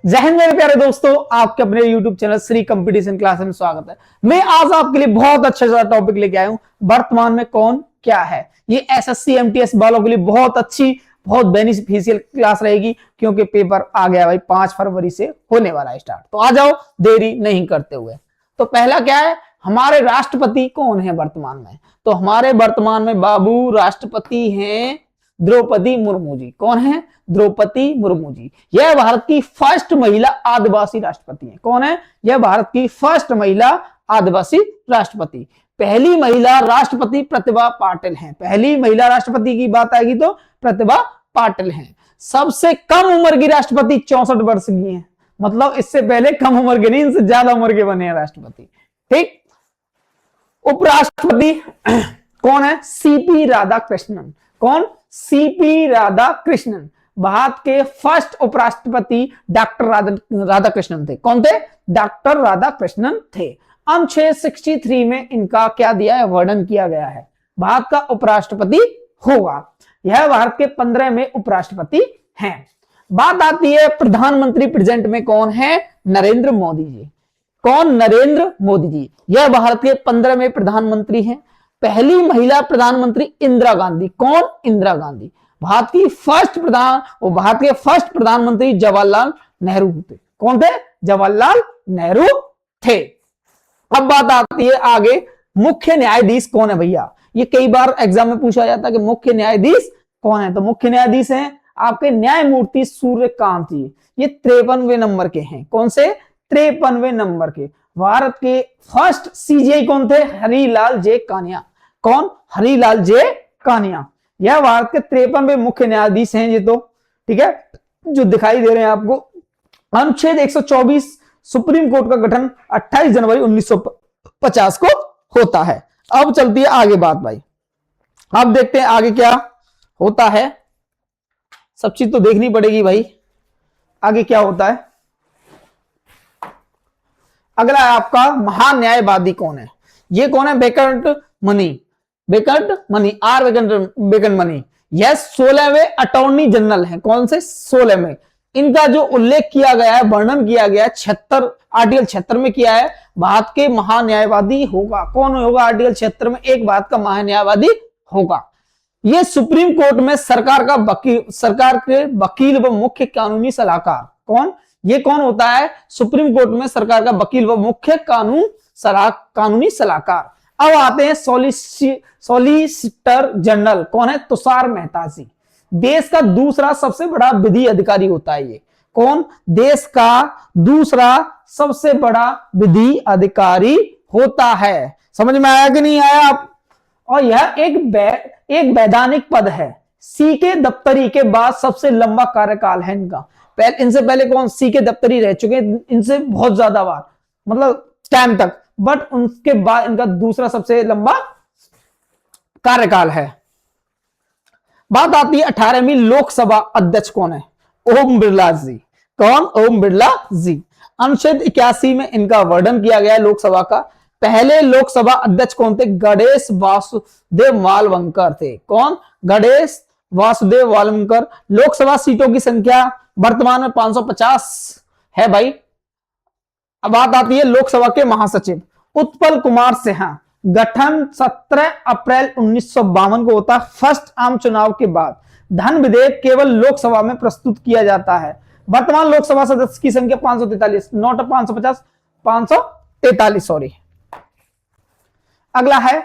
जय हिंद मेरे प्यारे दोस्तों, आपके अपने YouTube channel Shri competition class में स्वागत है। मैं आज आपके लिए बहुत अच्छा टॉपिक लेके आया हूं, वर्तमान में कौन क्या है। ये एसएससी एमटीएस वालों के लिए बहुत अच्छी, बहुत बेनिफिशियल क्लास रहेगी, क्योंकि पेपर आ गया भाई 5 फरवरी से होने वाला है स्टार्ट। तो आ जाओ देरी नहीं करते हुए। तो पहला क्या है, हमारे राष्ट्रपति कौन है वर्तमान में। तो हमारे वर्तमान में बाबू राष्ट्रपति हैं द्रौपदी मुर्मू जी। कौन है? द्रौपदी मुर्मू जी। यह भारत की फर्स्ट महिला आदिवासी राष्ट्रपति है। कौन है? यह भारत की फर्स्ट महिला आदिवासी राष्ट्रपति। पहली महिला राष्ट्रपति प्रतिभा पाटिल हैं। पहली महिला राष्ट्रपति की बात आएगी तो प्रतिभा पाटिल हैं। सबसे कम उम्र की राष्ट्रपति 64 वर्ष की हैं। मतलब इससे पहले कम उम्र के नहीं, इनसे ज्यादा उम्र के बने हैं राष्ट्रपति। ठीक। उपराष्ट्रपति कौन है? सीपी राधाकृष्णन। कौन? सीपी राधाकृष्णन। भारत के फर्स्ट उपराष्ट्रपति डॉक्टर राधाकृष्णन थे। कौन थे? डॉक्टर राधाकृष्णन थे। अनुच्छेद 63 में इनका क्या दिया है? वर्णन किया गया है। भारत का उपराष्ट्रपति होगा। यह भारत के 15वें उपराष्ट्रपति हैं। बात आती है प्रधानमंत्री प्रेजेंट में कौन है? नरेंद्र मोदी जी। कौन? नरेंद्र मोदी जी। यह भारत के 15वें प्रधानमंत्री हैं। पहली महिला प्रधानमंत्री इंदिरा गांधी। कौन? इंदिरा गांधी। भारत के फर्स्ट प्रधानमंत्री जवाहरलाल नेहरू थे। कौन थे? जवाहरलाल नेहरू थे। अब बात आती है आगे, मुख्य न्यायाधीश कौन है भैया। ये कई बार एग्जाम में पूछा जाता है कि मुख्य न्यायाधीश कौन है। तो मुख्य न्यायाधीश हैं आपके न्यायमूर्ति सूर्यकांत जी। ये 53वें नंबर के हैं। कौन से? 53वें नंबर के। भारत के फर्स्ट सीजीआई कौन थे? हरिलाल जे कानिया। कौन? हरिलाल जे कानिया। यह भारत के 53वें मुख्य न्यायाधीश हैं ये तो। ठीक है, जो दिखाई दे रहे हैं आपको। अनुच्छेद 124 सुप्रीम कोर्ट का गठन 28 जनवरी 1950 को होता है। अब चलती है आगे बात भाई। अब देखते हैं आगे क्या होता है। सब चीज तो देखनी पड़ेगी भाई, आगे क्या होता है। अगला है आपका महान्यायवादी कौन है। ये कौन है? Venkataramani R Venkataramani. यह 16वें अटॉर्नी जनरल हैं। कौन से? 16वें। इनका जो उल्लेख किया गया है, वर्णन किया गया है आर्टिकल 76 में किया है। भारत के महान्यायवादी होगा। कौन होगा? आर्टिकल 76 में एक भारत का महान्यायवादी होगा। यह सुप्रीम कोर्ट में सरकार के वकील व मुख्य कानूनी सलाहकार। कौन? ये कौन होता है? सुप्रीम कोर्ट में सरकार का वकील व मुख्य कानूनी सलाहकार। अब आते हैं सॉलिसिटर जनरल। कौन है? तुषार मेहता जी। देश का दूसरा सबसे बड़ा विधि अधिकारी होता है ये। कौन? देश का दूसरा सबसे बड़ा विधि अधिकारी होता है। समझ में आया कि नहीं आया आप? और यह एक वैधानिक पद है। सी के दफ्तरी के बाद सबसे लंबा कार्यकाल है इनका। इनसे पहले कौन? सी के दफ्तरी रह चुके हैं इनसे बहुत ज्यादा बार, मतलब टाइम तक, बट उनके बाद इनका दूसरा सबसे लंबा कार्यकाल है। बात आती है 18वीं लोकसभा अध्यक्ष कौन है? ओम बिरला जी। कौन? ओम बिरला जी। अनुच्छेद 81 में इनका वर्णन किया गया है लोकसभा का। पहले लोकसभा अध्यक्ष कौन थे? गणेश वासुदेव वालवंकर थे। कौन? गणेश वासुदेव वालवंकर। लोकसभा सीटों की संख्या वर्तमान में 550 है भाई। अब बात आती है लोकसभा के महासचिव। उत्पल कुमार सिन्हा। गठन 17 अप्रैल 1952 को होता है। फर्स्ट आम चुनाव के बाद धन विधेयक केवल लोकसभा में प्रस्तुत किया जाता है। वर्तमान लोकसभा सदस्य की संख्या 543, नॉट 550, 543 सॉरी। अगला है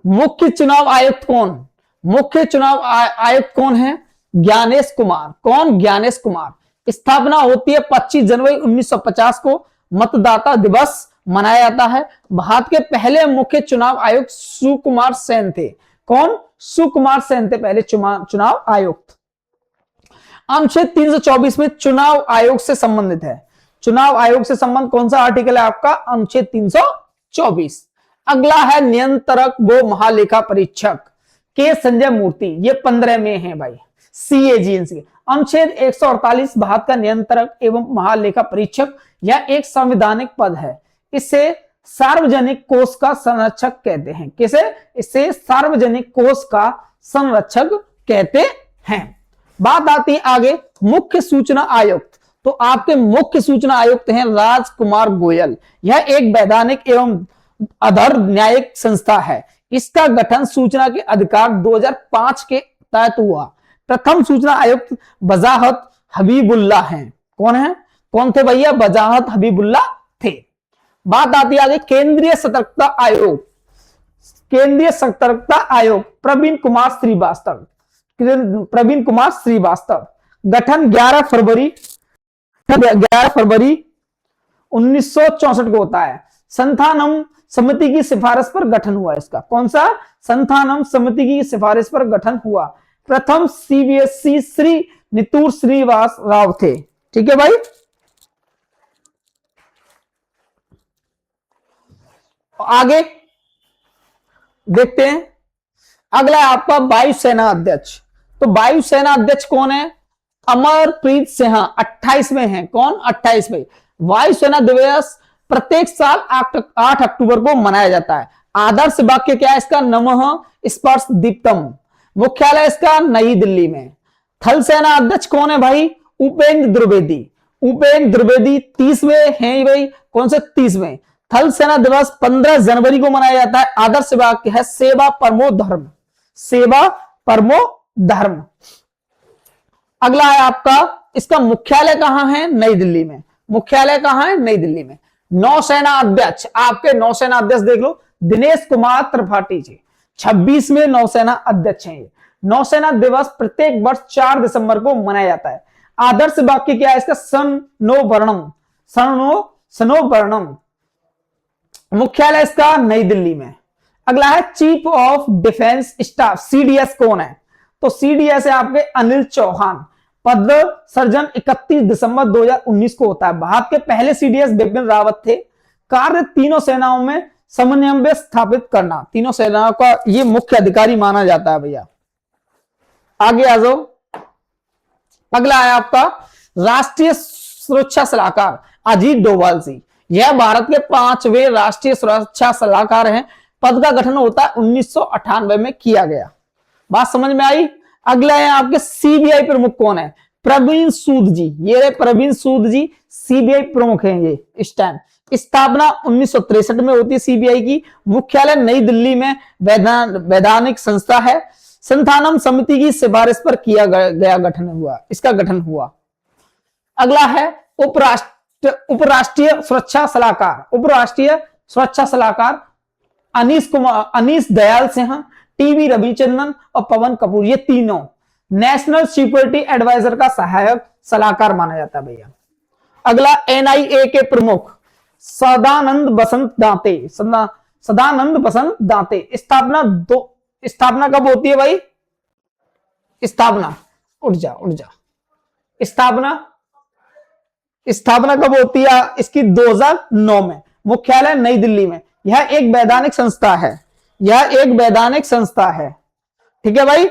मुख्य चुनाव आयुक्त कौन? मुख्य चुनाव आयुक्त कौन है? ज्ञानेश कुमार। कौन? ज्ञानेश कुमार। स्थापना होती है 25 जनवरी 1950 को। मतदाता दिवस मनाया जाता है। भारत के पहले मुख्य चुनाव आयुक्त सुकुमार सेन थे। कौन? सुकुमार सेन थे पहले चुनाव आयुक्त। अनुच्छेद 324 में चुनाव आयोग से संबंधित है। चुनाव आयोग से संबंध कौन सा आर्टिकल है आपका? अनुच्छेद 324। अगला है नियंत्रक व महालेखा परीक्षक के संजय मूर्ति। ये 15 में है भाई। CAG। अनुच्छेद 148 भारत का नियंत्रक एवं महालेखा परीक्षक यह एक संवैधानिक पद है। इसे सार्वजनिक कोष का संरक्षक कहते हैं। किसे? इसे सार्वजनिक कोष का संरक्षक कहते हैं। बात आती है आगे मुख्य सूचना आयुक्त। तो आपके मुख्य सूचना आयुक्त हैं राजकुमार गोयल। यह एक वैधानिक एवं अधर न्यायिक संस्था है। इसका गठन सूचना के अधिकार 2005 के तहत हुआ। प्रथम सूचना आयुक्त वजाहत हबीबुल्ला हैं। कौन है? कौन थे भैया? वजाहत हबीबुल्ला थे। बात आती है आगे केंद्रीय सतर्कता आयोग। केंद्रीय सतर्कता आयोग प्रवीण कुमार श्रीवास्तव। प्रवीण कुमार श्रीवास्तव। गठन 11 फरवरी 1964 को होता है। संथानम समिति की सिफारिश पर गठन हुआ इसका। कौन सा? संथानम समिति की सिफारिश पर गठन हुआ। प्रथम सीबीएसई श्री नितूर श्रीवास राव थे। ठीक है भाई। आगे देखते हैं। अगला है आपका वायुसेना अध्यक्ष। तो वायुसेना अध्यक्ष कौन है? अमरप्रीत सिंह 28वें हैं। कौन? 28वें। वायुसेना दिवस प्रत्येक साल 8 अक्टूबर को मनाया जाता है। आदर्श वाक्य क्या है इसका? नमः स्पर्श दीप्तम। मुख्यालय इसका नई दिल्ली में। थल सेना अध्यक्ष कौन है भाई? उपेंद्र द्विवेदी। उपेंद्र द्विवेदी 30वें हैं भाई। कौन से? 30वें। थल सेना दिवस 15 जनवरी को मनाया जाता है। आदर्श वाक्य है सेवा परमो धर्म। सेवा परमो धर्म। अगला है आपका, इसका मुख्यालय कहां है? नई दिल्ली में। मुख्यालय कहां है? नई दिल्ली में। नौसेना अध्यक्ष, आपके नौसेना अध्यक्ष देख लो, दिनेश कुमार त्रिपाठी जी 26वें नौसेना अध्यक्ष हैं। नौसेना दिवस प्रत्येक वर्ष 4 दिसंबर को मनाया जाता है। आदर्श वाक्य क्या है इसका? सनो वर्णम। सनो वर्णम। मुख्यालय इसका नई दिल्ली में। अगला है chief of defence staff. CDS कौन है? तो सीडीएस है आपके अनिल चौहान। पद सर्जन 31 दिसंबर 2019 को होता है। भारत के पहले सीडीएस बिपिन रावत थे। कार्य तीनों सेनाओं में समन्वय स्थापित करना। तीनों सेनाओं का ये मुख्य अधिकारी माना जाता है भैया। आगे आ जाओ। अगला है आपका राष्ट्रीय सुरक्षा सलाहकार अजीत डोभाल जी। यह भारत के 5वें राष्ट्रीय सुरक्षा सलाहकार हैं। पद का गठन होता है 1998 में किया गया। बात समझ में आई? अगला है आपके सीबीआई प्रमुख कौन है? प्रवीण सूद जी। ये प्रवीण सूद जी सीबीआई प्रमुख हैं। ये इस टाइम स्थापना 1963 में होती है सीबीआई की। मुख्यालय नई दिल्ली में वैधानिक संस्था है। संथानम समिति की सिफारिश पर किया गया गठन हुआ। इसका गठन हुआ। अगला है उपराष्ट्रीय सुरक्षा सलाहकार। उपराष्ट्रीय सुरक्षा सलाहकार अनीस दयाल सिंह, टीवी रविचंद्रन और पवन कपूर, ये तीनों नेशनल सिक्योरिटी एडवाइजर का सहायक सलाहकार माना जाता है भैया। अगला एनआईए के प्रमुख सदानंद बसंत दांते। सदानंद बसंत दांते। स्थापना कब होती है भाई? स्थापना उठ जा। स्थापना कब होती है इसकी? 2009 में। मुख्यालय नई दिल्ली में। यह एक वैधानिक संस्था है। यह एक वैधानिक संस्था है। ठीक है भाई।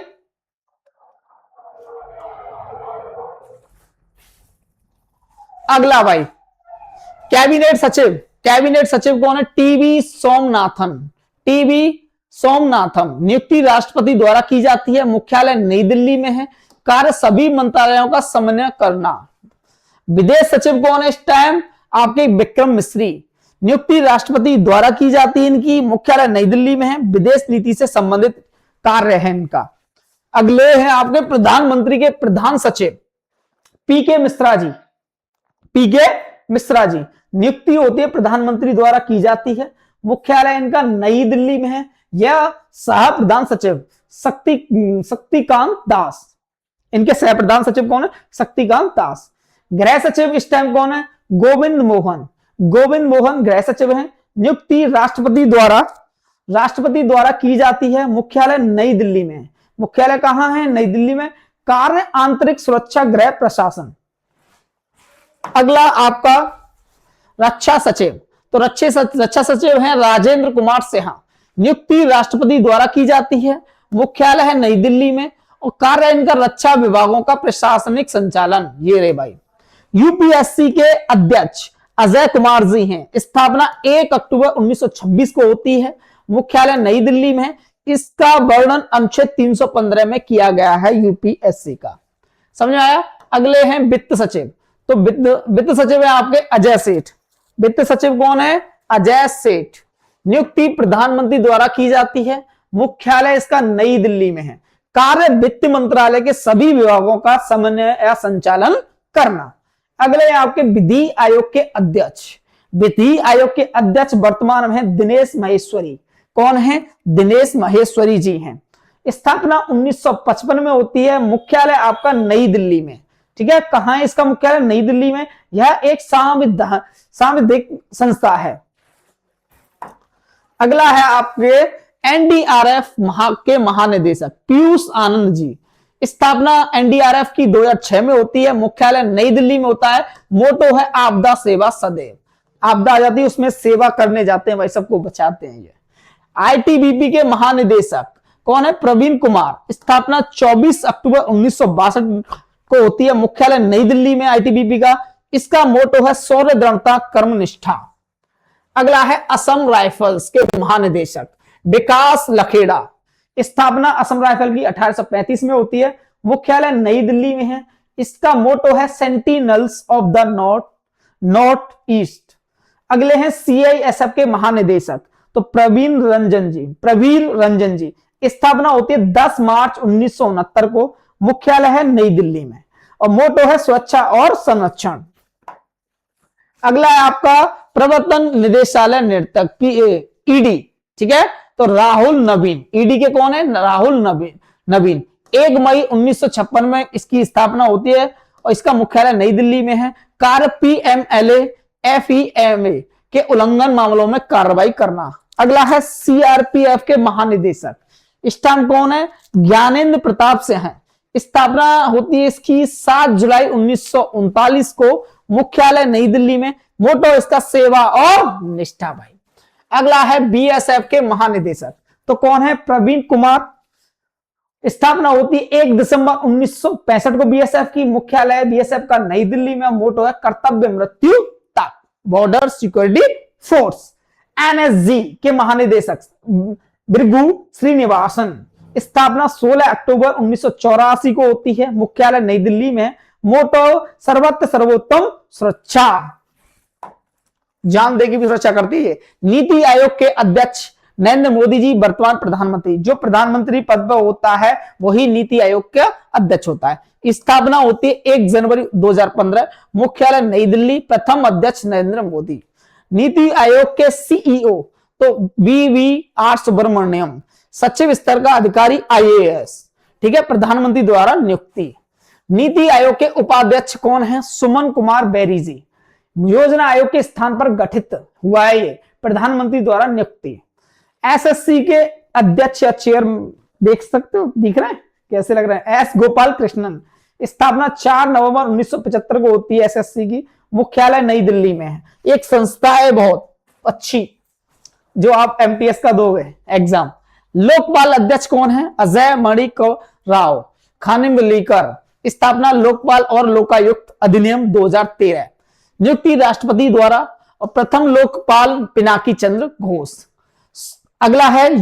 अगला भाई कैबिनेट सचिव। कैबिनेट सचिव कौन है? टीवी सोमनाथन। टीवी सोमनाथन। नियुक्ति राष्ट्रपति द्वारा की जाती है। मुख्यालय नई दिल्ली में है। कार्य सभी मंत्रालयों का समन्वय करना। विदेश सचिव कौन है इस टाइम? आपके विक्रम मिश्री। नियुक्ति राष्ट्रपति द्वारा की जाती है इनकी। मुख्यालय नई दिल्ली में है। विदेश नीति से संबंधित कार्य है इनका। अगले हैं आपके प्रधानमंत्री के प्रधान सचिव पीके मिश्रा जी। पीके मिश्रा जी। नियुक्ति होती है प्रधानमंत्री द्वारा की जाती है। मुख्यालय इनका नई दिल्ली में है। यह सह प्रधान सचिव शक्तिकांत दास। इनके सह प्रधान सचिव कौन है? शक्तिकांत दास। गृह सचिव इस टाइम कौन है? गोविंद मोहन। गोविंद मोहन गृह सचिव हैं। नियुक्ति राष्ट्रपति द्वारा की जाती है। मुख्यालय नई दिल्ली में है। मुख्यालय कहां है? नई दिल्ली में। कार्य आंतरिक सुरक्षा गृह प्रशासन। अगला आपका रक्षा सचिव। तो रक्षा सचिव हैं राजेंद्र कुमार सिन्हा। नियुक्ति राष्ट्रपति द्वारा की जाती है। मुख्यालय है नई दिल्ली में और कार्य इनका रक्षा विभागों का प्रशासनिक संचालन। ये रे भाई। यूपीएससी के अध्यक्ष अजय कुमार जी हैं। स्थापना 1 अक्टूबर 1926 को होती है। मुख्यालय नई दिल्ली में है। इसका वर्णन अनुच्छेद 315 में किया गया है यूपीएससी का। समझ में आया। अगले हैं वित्त सचिव। तो वित्त सचिव है आपके अजय सेठ। वित्त सचिव कौन है? अजय सेठ। नियुक्ति प्रधानमंत्री द्वारा की जाती है। मुख्यालय इसका नई दिल्ली में है। कार्य वित्त मंत्रालय के सभी विभागों का समन्वय या संचालन करना। अगले आपके विधि आयोग के अध्यक्ष। विधि आयोग के अध्यक्ष वर्तमान में है दिनेश महेश्वरी। कौन है? दिनेश महेश्वरी जी हैं। स्थापना 1955 में होती है। मुख्यालय आपका नई दिल्ली में। ठीक है, कहां है इसका मुख्यालय? नई दिल्ली में। यह एक सांविधिक संस्था है। अगला है आपके एनडीआरएफ के महानिदेशक पीयूष आनंद जी। स्थापना एनडीआरएफ की 2006 में होती है। मुख्यालय नई दिल्ली में होता है। मोटो है आपदा सेवा सदैव। आपदा आ जाती है उसमें सेवा करने जाते हैं, भाई सबको बचाते हैं। ये आईटीबीपी के महानिदेशक कौन है? प्रवीण कुमार। स्थापना 24 अक्टूबर 1962 को होती है। मुख्यालय नई दिल्ली में आईटीबीपी का। इसका मोटो है शौर्य, दृढ़ता, कर्मनिष्ठा। अगला है असम राइफल्स के महानिदेशक विकास लखेड़ा। स्थापना असम राइफल की 1835 में होती है। मुख्यालय नई दिल्ली में है। इसका मोटो है sentinels of the north east. अगले हैं सीआईएसएफ के महानिदेशक तो प्रवीण रंजन जी। स्थापना होती है 10 मार्च 1969 को। मुख्यालय है नई दिल्ली में और मोटो है सुरक्षा और संरक्षण। अगला है आपका प्रवर्तन निदेशालय निरतक ईडी। ठीक है, तो राहुल नवीन। ईडी के कौन है? राहुल नवीन। 1 मई 1956 में इसकी स्थापना होती है और इसका मुख्यालय नई दिल्ली में है। कार्य पीएमएलए FEMA के उल्लंघन मामलों में कार्रवाई करना। अगला है सीआरपीएफ के महानिदेशक। स्टाम्प कौन है? ज्ञानेंद्र प्रताप से है। स्थापना होती है इसकी 7 जुलाई 1939 को। मुख्यालय नई दिल्ली में। मोटो इसका सेवा और निष्ठा। भाई अगला है बीएसएफ के महानिदेशक तो कौन है? प्रवीण कुमार। स्थापना होती है 1 दिसंबर 1965 को बीएसएफ की। मुख्यालय बीएसएफ का नई दिल्ली में। मोटो है कर्तव्य मृत्यु तक, बॉर्डर सिक्योरिटी फोर्स। एनएसजी के महानिदेशक भृगु श्रीनिवासन। स्थापना 16 अक्टूबर 1984 को होती है। मुख्यालय नई दिल्ली में। मोटो सर्वत्र सर्वोत्तम सुरक्षा, जान दे की भी सुरक्षा करती है। नीति आयोग के अध्यक्ष नरेंद्र मोदी जी वर्तमान प्रधानमंत्री। जो प्रधानमंत्री पद पर होता है वही नीति आयोग का अध्यक्ष होता है। स्थापना होती है 1 जनवरी 2015। मुख्यालय नई दिल्ली। प्रथम अध्यक्ष नरेंद्र मोदी। नीति आयोग के सीईओ तो BVR सुब्रमण्यम। सचिव स्तर का अधिकारी IAS। ठीक है, प्रधानमंत्री द्वारा नियुक्ति। नीति आयोग के उपाध्यक्ष कौन है? सुमन कुमार बैरी जी। योजना आयोग के स्थान पर गठित हुआ है ये, प्रधानमंत्री द्वारा नियुक्ति। एसएससी के अध्यक्ष या चेयर देख सकते हो, दिख रहे हैं कैसे लग रहे हैं? एस गोपाल कृष्णन। स्थापना 4 नवंबर 1975 को होती है एसएससी की। मुख्यालय नई दिल्ली में है। एक संस्था है बहुत अच्छी जो आप एमटीएस का दोगे एग्जाम। लोकपाल अध्यक्ष कौन है? अजय मणिक राव खानिमलीकर। स्थापना लोकपाल और लोकायुक्त अधिनियम 2013। नियुक्ति राष्ट्रपति द्वारा और प्रथम लोकपाल पिनाकी चंद्र घोष। अगला है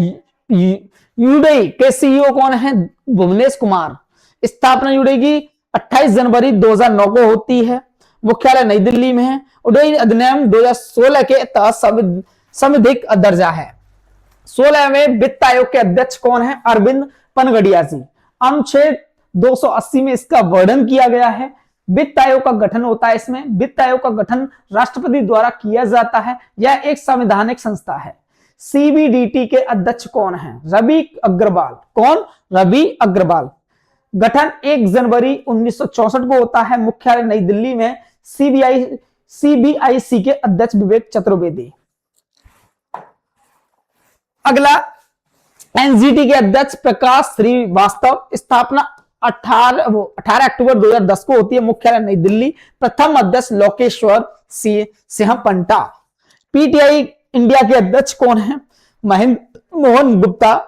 यूडई के सीईओ कौन है? भुवनेश कुमार। स्थापना यूडई की 28 जनवरी 2009 को होती है। मुख्यालय नई दिल्ली में है। यूडई अधिनियम 2016 के तहत संविधिक दर्जा है। 16 में वित्त आयोग के अध्यक्ष कौन है? अरविंद पनगड़िया जी। अनुच्छेद 280 में इसका वर्णन किया गया है। वित्त आयोग का गठन होता है इसमें। वित्त आयोग का गठन राष्ट्रपति द्वारा किया जाता है। यह एक संवैधानिक संस्था है। सीबीडीटी के अध्यक्ष कौन है? रवि अग्रवाल। कौन? रवि अग्रवाल। गठन 1 जनवरी 1964 को होता है। मुख्यालय नई दिल्ली में। सीबीआईसी के अध्यक्ष विवेक चतुर्वेदी। अगला एनजीटी के अध्यक्ष प्रकाश श्रीवास्तव। स्थापना 18 अक्टूबर 2010 को होती है। मुख्यालय नई दिल्ली। प्रथम अध्यक्ष लोकेश्वर सिंह पंटा। पीटीआई इंडिया के अध्यक्ष कौन है? महेंद्र मोहन गुप्ता।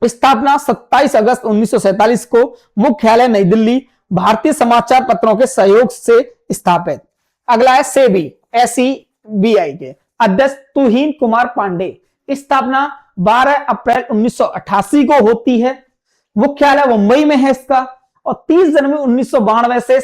स्थापना 27 अगस्त 1947 को। मुख्यालय नई दिल्ली। भारतीय समाचार पत्रों के सहयोग से स्थापित। अगला है सेबी SEBI के अध्यक्ष तुहिन कुमार पांडे। स्थापना 12 अप्रैल 1988 को होती है। मुख्यालय मुंबई में है इसका। और 30 जनवरी 1992 से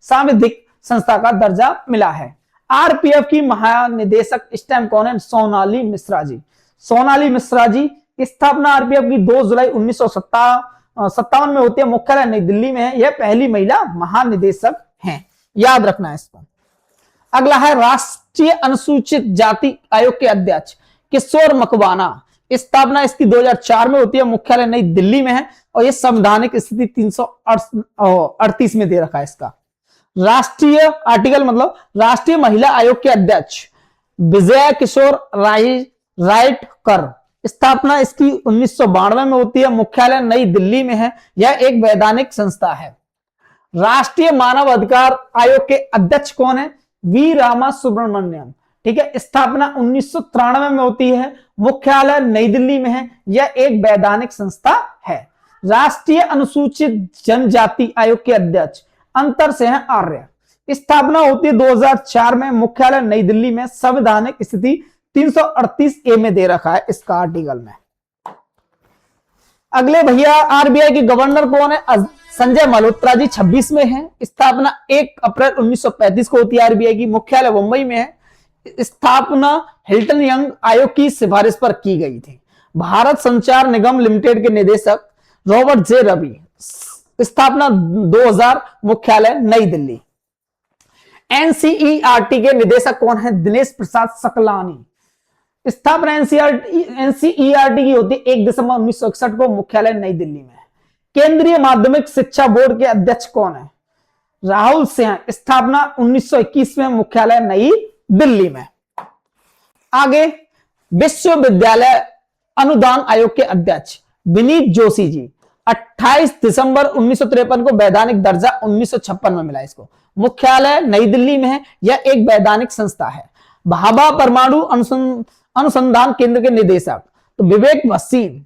सांविधिक संस्था का दर्जा मिला है। आरपीएफ की महानिदेशक इस टाइम कौन है? सोनाली मिश्रा जी। सोनाली मिश्रा जी की स्थापना आरपीएफ की 2 जुलाई 1957 में होती है, मुख्यालय नई दिल्ली में है। यह पहली महिला महानिदेशक हैं, याद रखना है इसको। अगला है राष्ट्रीय अनुसूचित जाति आयोग के अध्यक्ष किशोर मकवाना। स्थापना इसकी 2004 में होती है, मुख्यालय नई दिल्ली में है और यह संवैधानिक स्थिति 338 में दे रखा है इसका। राष्ट्रीय आर्टिकल मतलब राष्ट्रीय महिला आयोग के अध्यक्ष विजय किशोर राइटकर। स्थापना इसकी 1992 में होती है, मुख्यालय नई दिल्ली में है। यह एक वैधानिक संस्था है। राष्ट्रीय मानव अधिकार आयोग के अध्यक्ष कौन है? वी रामा सुब्रमण्यम। ठीक है, स्थापना 1993 में होती है, मुख्यालय नई दिल्ली में है। यह एक वैधानिक संस्था है। राष्ट्रीय अनुसूचित जनजाति आयोग के अध्यक्ष अंतर से है आर्य। स्थापना होती है 2004 में, मुख्यालय नई दिल्ली में। संवैधानिक स्थिति 338 ए में दे रखा है इसका आर्टिकल में। अगले भैया आरबीआई के गवर्नर कौन है? संजय मल्होत्रा जी 26 में है। स्थापना 1 अप्रैल 1935 को होती है आरबीआई की, मुख्यालय मुंबई में है। स्थापना हिल्टन यंग आयोग की सिफारिश पर की गई थी। भारत संचार निगम लिमिटेड के निदेशक रॉबर्ट जे रवि। स्थापना 2000, मुख्यालय नई दिल्ली। एनसीईआरटी के निदेशक कौन है? दिनेश प्रसाद सकलानी। स्थापना एनसीईआरटी की होती है 1 दिसंबर 1961 को, मुख्यालय नई दिल्ली में। केंद्रीय माध्यमिक शिक्षा बोर्ड के अध्यक्ष कौन है? राहुल सिंह। स्थापना 1921 में, मुख्यालय नई दिल्ली में। आगे विश्वविद्यालय अनुदान आयोग के अध्यक्ष विनीत जोशी जी। 28 दिसंबर 1953 को वैधानिक दर्जा 1956 में मिला इसको, मुख्यालय नई दिल्ली में है। यह एक वैधानिक संस्था है। भाभा परमाणु अनुसंधान केंद्र के निदेशक तो विवेक भसीन।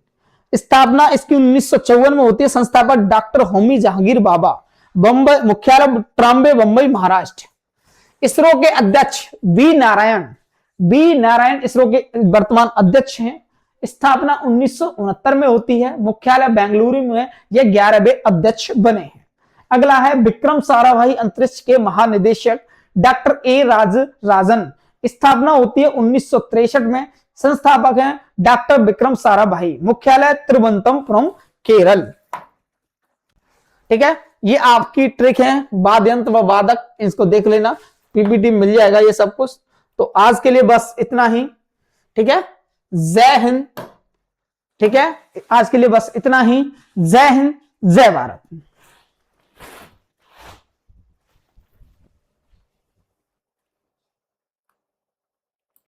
स्थापना इसकी 1954 में होती है, संस्थापक डॉक्टर होमी जहांगीर बाबा। बंबई, मुख्यालय ट्राम्बे, बंबई, महाराष्ट्र। इसरो के अध्यक्ष वी नारायण इसरो के वर्तमान अध्यक्ष हैं। स्थापना 1969 में होती है, मुख्यालय बेंगलुरु में है। यह 11वें अध्यक्ष बने हैं। अगला है विक्रम साराभाई अंतरिक्ष के महानिदेशक डॉक्टर ए राजन। स्थापना होती है 1963 में। संस्थापक हैं डॉक्टर विक्रम साराभाई, मुख्यालय तिरुवनंतपुरम, केरल। ठीक है, ये आपकी ट्रिक है, वाद्यंत्र व वादक, इसको देख लेना, पीपीटी मिल जाएगा ये सब कुछ। तो आज के लिए बस इतना ही। ठीक है, जय हिंद। ठीक है, आज के लिए बस इतना ही। जय हिंद, जय भारत।